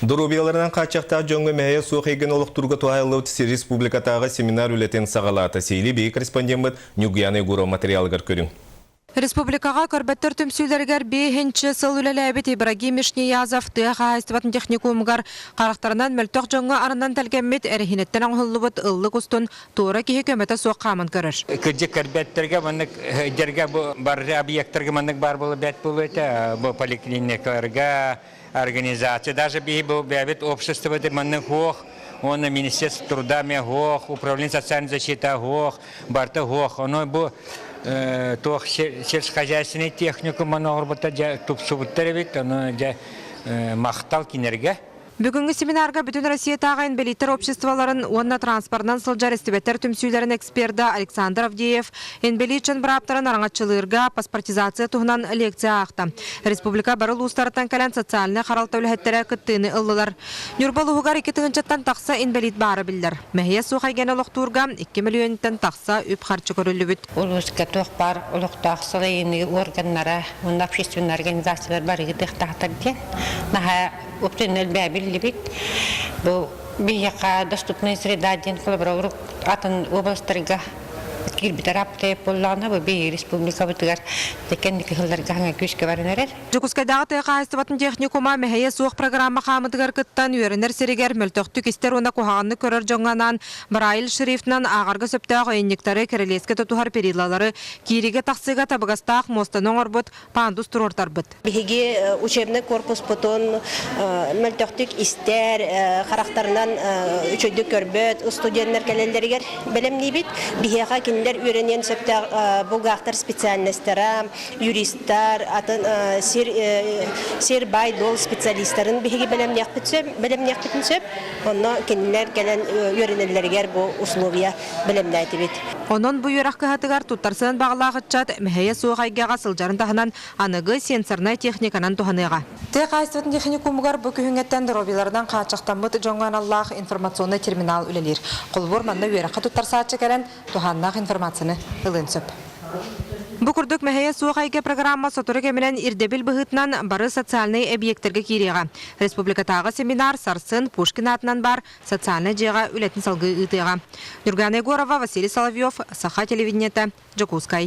Дурубияларынан қачақта жоңғы мәйе суық еген олықтырғы туайлы өтісі республикатағы семинар үлетен сағалаты сейлі бей корреспондент Нюгияны Гуро материалгар көрің. Республикаға көрбеттер түмсүйлергер бейхінші сыл үлеләбет Ибрагим Ишниязов тыға айстыбатын техникумгар қарақтарынан мөлтөк жоңғы арынан тәлгенмет әрхинеттен аңғылыбыт ұллы құстын туыра кейі көметі соқ қамын көрір. Күрді көрбеттерге мұнық дерге бар объекттерге мұнық бар болы бәт болы бұл поликлиникаларға организация. Даже бұл бәбет общество мұнық хоқ, оны Министерство труда мен хоқ, Управление социальной защиты хоқ, барты хоқ. Оны бұл тох сельскохозяйственный технику манорбата тупсубуттар бит, оны мақтал кинерге. Бүгінгі семинарға бүтін Россия тағайын белиттер обществоларын онна транспортынан сылжар істебеттер түмсүйлерін эксперді Александр Авдеев енбеличен бұраптарын араңатчылырға паспортизация тұғынан лекция ақты. Республика барыл ұстарыттан кәлін социаліне қаралты өліхеттері күттіні ұлылар. Нюрбал ұғығар 2 тығынчаттан тақса енбелит бары білдір. Мәхия суқайген ұлықтуырға 2 миллионеттен тақса үп қарчы көрілі бүт. Улуска тоқ бар, ұлық тақсылы ені органнара, онда общественный организациялар бар егітіқ тақтар Оптинел бәбілі бит. Бұл бияқа доступный среда ден қылыбырауырық атын областарға кирбитер апты болланы бұл бей республика бұтығар текендікі қылдарға ғаңа көшке барын әрер. Жүкіскайдағы тыға айстыбатын техникума мәхейе суық программа қамытығар күттан үйерінер серегер мөлтөқтік істер оны қоғағанны көрір жоңғанан Брайль шрифтынан ағарғы сөптағы өйнектері кәрелеске тұтуғар перилалары кириге тақсыға табығастақ мостаның орбыт пандус тұрортар бұт. Беге учебный корпус бұтын мөлтөқтік істер қарақтарынан үшөйді көрбөт, студенттер кәлелдергер білімні бит. Беге киндер үйренен сөпті бұлғақтар специалистері, юристтар, сер байдол специалистерін беге білімнек бітін сөп, оны киндер кәлен үйренелергер бұл условия білімді әйті бит. Onun bu yörək qıhatıqar tuttarsın bağlağıtçat мәхейе суғайгаға сылжарын тағынан анығы сенсорнай техниканан туғаныға. Тек айстыватын техникумығар бұл күйіңеттен дұробилардан қачақтан бұт жоңған Аллах информационный терминал үлелер. Құлбұр манда үйераққа туттарсаатчы кәрін туғаннақ информацияны ылын сөп. Бу курдук мәхейе суғайга программа сотуры кемелен ирдебил бұғытынан бары социальный объекттерге киреға. Республикатағы семинар Сарсын Пушкин атынан бар социальный жеға үлетін салғы ұтыға. Нурган Егорова, Василий Соловьев, Саха телевидениеті, Жокускай.